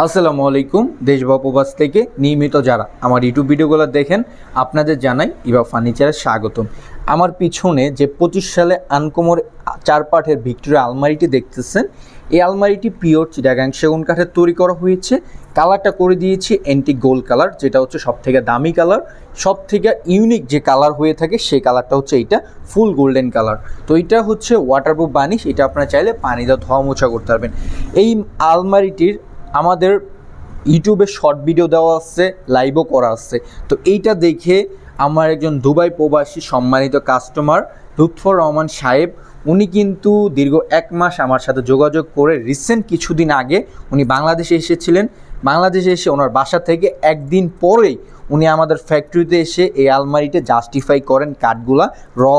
আসসালামু আলাইকুম। দেশ বা প্রবাস থেকে নিয়মিত যারা আমার ইউটিউব ভিডিওগুলো দেখেন আপনাদের জানাই ইভা ফার্নিচারে স্বাগতম। আমার পিছনে যে 25 সালে আনকমর 4 পার্টের ভিক্টোরিয়া আলমারিটি দেখতেছেন, এই আলমারিটি পিওর চিটাগাং সেগুন কাঠের তৈরি করা হয়েছে। কালারটা করে দিয়েছি অ্যান্টিক গোল্ড কালার, যেটা হচ্ছে সবথেকে দামি কালার, সবথেকে ইউনিক যে কালার হয়ে থাকে সেই কালারটা হচ্ছে এইটা ফুল গোল্ডেন কালার। তো এইটা হচ্ছে ওয়াটারপ্রুফ বানিশ, এটা আপনারা চাইলে পানি দিয়ে ধোয়া মোছা করতে পারবেন। এই আলমারিটির আমাদের ইউটিউবে শর্ট ভিডিও দেওয়া আছে, লাইভও করা আছে। তো এইটা দেখে আমার একজন দুবাই প্রবাসী সম্মানিত কাস্টমার লুৎফর রহমান সাহেব, উনি কিন্তু দীর্ঘ 1 মাস আমার সাথে যোগাযোগ করে রিসেন্ট কিছুদিন আগে উনি বাংলাদেশে এসেছিলেন। বাংলাদেশে এসে ওনার বাসা থেকে একদিন পরেই উনি আমাদের ফ্যাক্টরিতে এসে এই আলমারিতে জাস্টিফাই করেন কাঠগুলা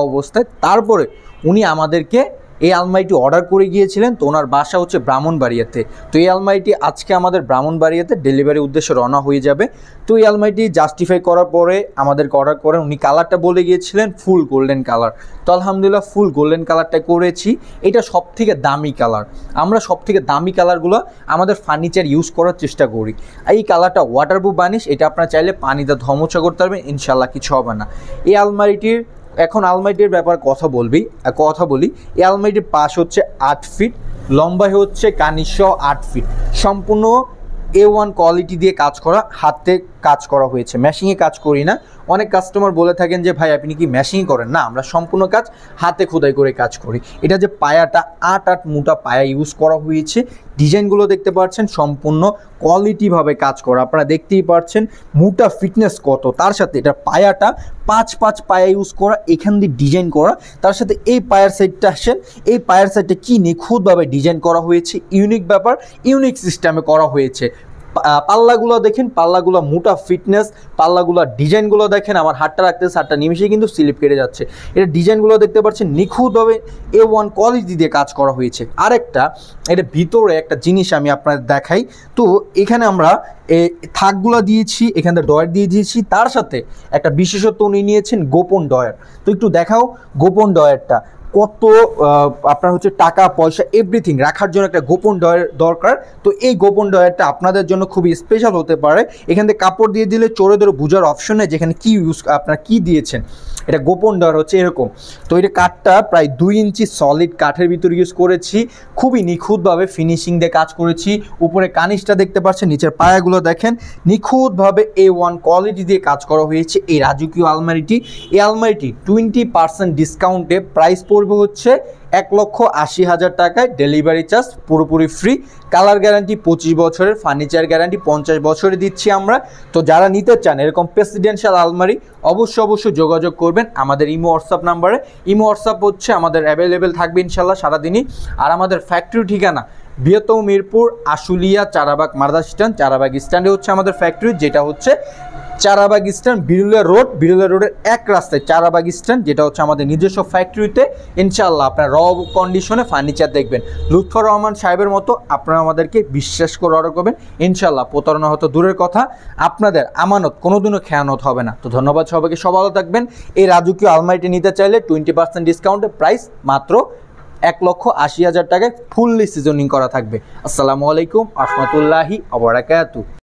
অবস্থায়। তারপরে উনি আমাদেরকে এই আলমারিটি অর্ডার করে গিয়েছিলেন। তো ওনার বাসা হচ্ছে ব্রাহ্মণবাড়িয়াতে। তো এই আলমারিটি আজকে আমাদের ব্রাহ্মণবাড়িয়াতে ডেলিভারির উদ্দেশ্যে রওনা হয়ে যাবে। তো এই আলমারিটি জাস্টিফাই করার পরে আমাদেরকে অর্ডার করেন। উনি কালারটা বলে গিয়েছিলেন ফুল গোল্ডেন কালার। তো আলহামদুলিল্লাহ ফুল গোল্ডেন কালারটা করেছি। এটা সবথেকে দামি কালার। আমরা সবথেকে দামি কালারগুলো আমাদের ফার্নিচার ইউজ করার চেষ্টা করি। এই কালারটা ওয়াটারপ্রুফ বানিশ, এটা আপনারা চাইলে পানিতে ধোয়া মোছা করতে পারবেন, ইনশাল্লাহ কিছু হবে না। এই আলমারিটির এখন আলমারিটির ব্যাপার কথা বলি। এই আলমারিটির পাশ হচ্ছে 8 ফিট, লম্বায় হচ্ছে কানিসহ 8 ফিট, সম্পূর্ণ A1 কোয়ালিটি দিয়ে কাজ করা, হাতে কাজ করা হয়েছে, মেশিনে কাজ করি না। অনেক কাস্টমার বলে থাকেন যে ভাই আপনি কি মেশিন করেন? না, আমরা সম্পূর্ণ কাজ হাতে খোদাই করে কাজ করি। এটা যে পায়াটা 8 মোটা পায়া ইউজ করা হয়েছে, ডিজাইনগুলো দেখতে পাচ্ছেন সম্পূর্ণ কোয়ালিটিভাবে কাজ করা, আপনারা দেখতেই পাচ্ছেন মোটা ফিটনেস কত। তার সাথে এটা পায়াটা 5 পায়া ইউজ করা, এখান দিয়ে ডিজাইন করা। তার সাথে এই পায়ার সাইডটা আসেন, এই পায়ার সাইডটা কি নিখুঁতভাবে ডিজাইন করা হয়েছে, ইউনিক ব্যাপার, ইউনিক সিস্টেমে করা হয়েছে। পাল্লাগুলো দেখেন, পাল্লাগুলো মোটা ফিটনেস, পাল্লাগুলো ডিজাইনগুলো দেখেন। আমার হাতটা রাখতেছে, হাতটা নিমিশে কিন্তু স্লিপ কেটে যাচ্ছে। এটা ডিজাইনগুলো দেখতে পাচ্ছেন নিখুঁতভাবে A1 কোয়ালিটি দিয়ে কাজ করা হয়েছে। আরেকটা এটা ভিতরে একটা জিনিস আমি আপনাদের দেখাই। তো এখানে আমরা থাকগুলো দিয়েছি, এখানে ডয়ার দিয়ে দিয়েছি, তার সাথে একটা বিশেষত্ব উনি নিয়েছেন গোপন ডয়ার। তো একটু দেখাও গোপন ডয়ারটা কত, আপনার হচ্ছে টাকা পয়সা এভরিথিং রাখার জন্য একটা গোপন ডয়ার দরকার। তো এই গোপন ডয়ারটা আপনাদের জন্য খুবই স্পেশাল হতে পারে। এখান থেকে কাপড় দিয়ে দিলে চোরে ধরে বোঝার অপশন নেই যেখানে কি ইউজ আপনার কি দিয়েছেন। এটা গোপন ডয়ার হচ্ছে এরকম। তো এটা কাঠটা প্রায় 2 ইঞ্চি সলিড কাঠের ভিতর ইউজ করেছি, খুবই নিখুঁতভাবে ফিনিশিং দিয়ে কাজ করেছি। উপরে কানিসটা দেখতে পাচ্ছেন, নিচের পায়াগুলো দেখেন, নিখুঁতভাবে A1 কোয়ালিটি দিয়ে কাজ করা হয়েছে এই রাজকীয় আলমারিটি। এই আলমারিটি 20% ডিসকাউন্টে প্রাইস পড়বে হচ্ছে 1,80,000 টাকায়, ডেলিভারি চার্জ পুরোপুরি ফ্রি। কালার গ্যারান্টি 25 বছরের, ফার্নিচার গ্যারান্টি 50 বছরে দিচ্ছি আমরা। তো যারা নিতে চান এরকম প্রেসিডেন্সিয়াল আলমারি অবশ্যই যোগাযোগ করবেন আমাদের ইমো হোয়াটসঅ্যাপ নাম্বারে। ইমো হোয়াটসঅ্যাপ হচ্ছে আমাদের অ্যাভেলেবেল থাকবে ইনশাল্লাহ সারাদিনই। আর আমাদের ফ্যাক্টরি ঠিকানা বৃহত্তম মিরপুর আশুলিয়া চারাবাগ মার্দা স্ট্যান্ড, চারাবাগ স্ট্যান্ডে হচ্ছে আমাদের ফ্যাক্টরি, যেটা হচ্ছে চারাবাগ স্ট্যান্ড বিরুলিয়া রোডের এক রাস্তায় চারাবাগ স্ট্যান্ড, যেটা হচ্ছে আমাদের নিজস্ব ফ্যাক্টরিতে। ইনশাআল্লাহ আপনার কন্ডিশনে ফার্নিচার দেখবেন। লুৎফর রহমান সাহেবের মতো আপনারা আমাদেরকে বিশ্বাস করে অর্ডার করবেন, ইনশাআল্লাহ প্রতারণা হতো দূরের কথা, আপনাদের আমানত কোনোদিনও খেয়ানত হবে না। তো ধন্যবাদ সবাইকে, সব ভালো থাকবেন। এই রাজকীয় আলমারিটি নিতে চাইলে 20% ডিসকাউন্টে প্রাইস মাত্র 1,80,000 টাকায় ফুললি সিজনিং করা থাকবে। আসসালামু আলাইকুম ওয়া রাহমাতুল্লাহি ওয়া বারাকাতুহু।